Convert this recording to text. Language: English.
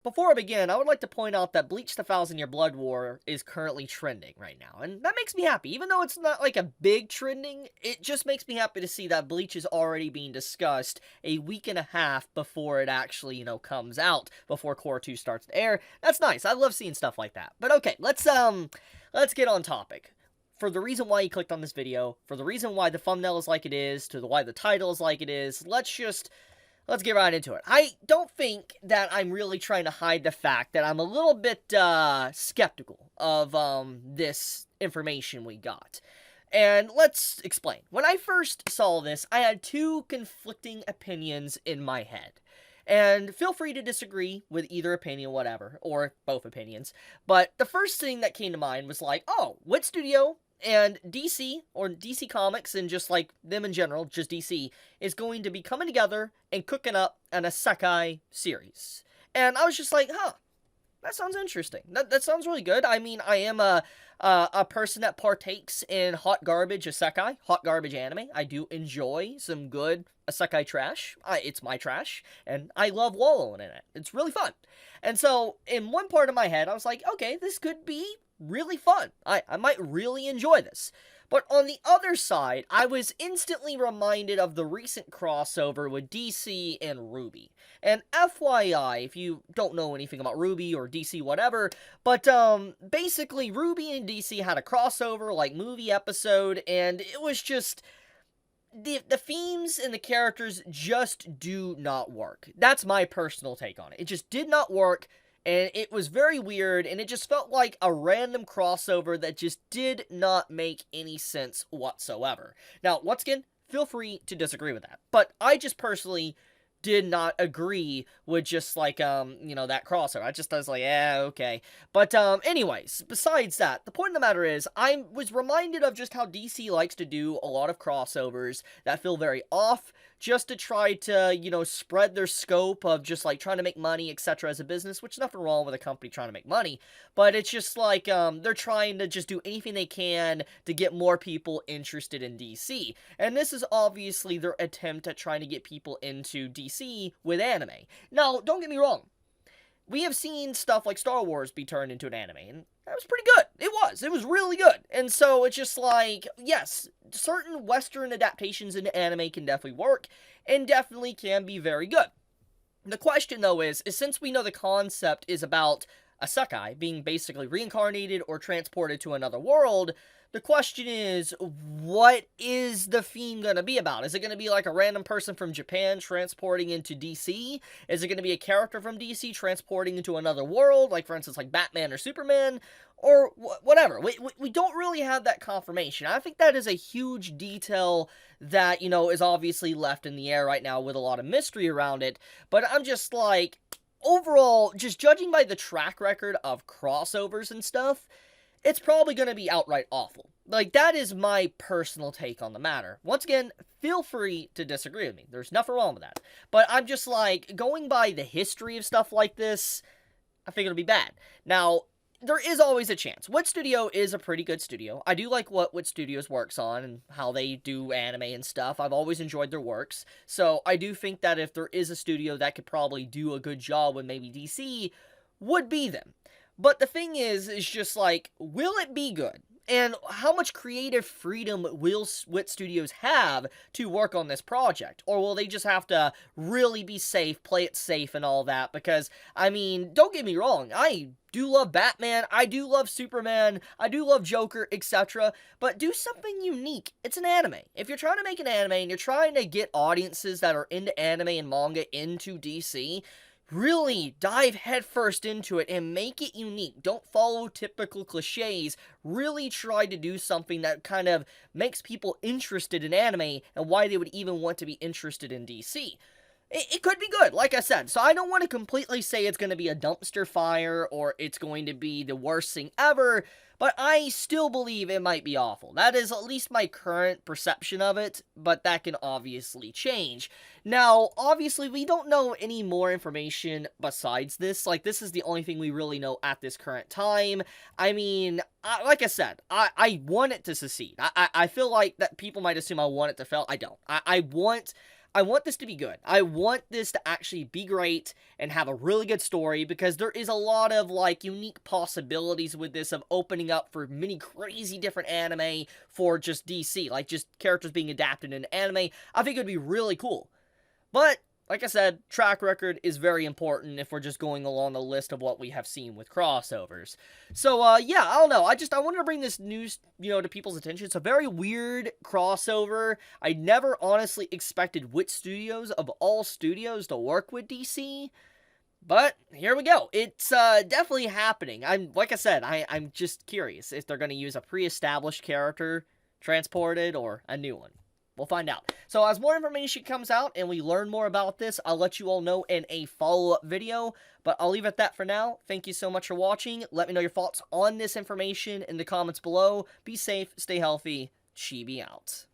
Before I begin, I would like to point out that Bleach the Thousand Year Blood War is currently trending right now, and that makes me happy. Even though it's not like a big trending, it just makes me happy to see that Bleach is already being discussed a week and a half before it actually, comes out, before Core 2 starts to air. That's nice. I love seeing stuff like that. But okay, let's get on topic. For the reason why you clicked on this video, for the reason why the thumbnail is like it is, why the title is like it is, let's get right into it. I don't think that I'm really trying to hide the fact that I'm a little bit skeptical of this information we got. And let's explain. When I first saw this, I had two conflicting opinions in my head. And feel free to disagree with either opinion, whatever, or both opinions. But the first thing that came to mind was like, oh, Wit Studio and DC, or DC Comics, and just like them in general, just DC, is going to be coming together and cooking up an isekai series. And I was just like, huh, that sounds interesting. That sounds really good. I mean, I am a person that partakes in hot garbage isekai, hot garbage anime. I do enjoy some good isekai trash. It's my trash, and I love wallowing in it. It's really fun. And so, in one part of my head, I was like, okay, this could be really fun. I might really enjoy this. But on the other side, I was instantly reminded of the recent crossover with DC and Ruby. And FYI, if you don't know anything about Ruby or DC, whatever, but basically Ruby and DC had a crossover, like, movie episode, and it was just the themes and the characters just do not work. That's my personal take on it. It just did not work. And it was very weird, and it just felt like a random crossover that just did not make any sense whatsoever. Now, once again, feel free to disagree with that. But I just personally did not agree with just like, that crossover. I was like, yeah, okay. But, anyways, besides that, the point of the matter is, I was reminded of just how DC likes to do a lot of crossovers that feel very off, just to try to, spread their scope of just, like, trying to make money, etc. as a business, which is nothing wrong with a company trying to make money, but it's just like, they're trying to just do anything they can to get more people interested in DC, and this is obviously their attempt at trying to get people into DC with anime. Now, don't get me wrong, we have seen stuff like Star Wars be turned into an anime, and that was pretty good. It was really good. And so it's just like, yes, certain Western adaptations into anime can definitely work, and definitely can be very good. The question, though, is since we know the concept is about a isekai being basically reincarnated or transported to another world, the question is, what is the theme going to be about? Is it going to be like a random person from Japan transporting into DC? Is it going to be a character from DC transporting into another world, like for instance like Batman or Superman? Or whatever. We don't really have that confirmation. I think that is a huge detail that, is obviously left in the air right now with a lot of mystery around it. But I'm just like, overall, just judging by the track record of crossovers and stuff, it's probably going to be outright awful. Like, that is my personal take on the matter. Once again, feel free to disagree with me. There's nothing wrong with that. But I'm just like, going by the history of stuff like this, I think it'll be bad. Now, there is always a chance. Wit Studio is a pretty good studio. I do like what Wit Studios works on and how they do anime and stuff. I've always enjoyed their works. So I do think that if there is a studio that could probably do a good job with maybe DC, would be them. But the thing is just like, will it be good? And how much creative freedom will Wit Studios have to work on this project? Or will they just have to really be safe, play it safe and all that? Because, I mean, don't get me wrong, I do love Batman, I do love Superman, I do love Joker, etc. But do something unique. It's an anime. If you're trying to make an anime and you're trying to get audiences that are into anime and manga into DC, really dive headfirst into it and make it unique. Don't follow typical cliches. Really try to do something that kind of makes people interested in anime and why they would even want to be interested in DC. It could be good, like I said. So I don't want to completely say it's going to be a dumpster fire or it's going to be the worst thing ever, but I still believe it might be awful. That is at least my current perception of it, but that can obviously change. Now, obviously, we don't know any more information besides this. Like, this is the only thing we really know at this current time. I mean, like I said, I want it to succeed. I feel like that people might assume I want it to fail. I don't. I want this to be good. I want this to actually be great and have a really good story, because there is a lot of like unique possibilities with this of opening up for many crazy different anime for just DC, like just characters being adapted in anime. I think it would be really cool. But like I said, track record is very important if we're just going along the list of what we have seen with crossovers. So, yeah, I don't know. I wanted to bring this news, to people's attention. It's a very weird crossover. I never honestly expected Wit Studios, of all studios, to work with DC. But here we go. It's definitely happening. Like I said, I'm just curious if they're going to use a pre-established character transported or a new one. We'll find out. So as more information comes out and we learn more about this, I'll let you all know in a follow-up video. But I'll leave it at that for now. Thank you so much for watching. Let me know your thoughts on this information in the comments below. Be safe, stay healthy. Chibi out.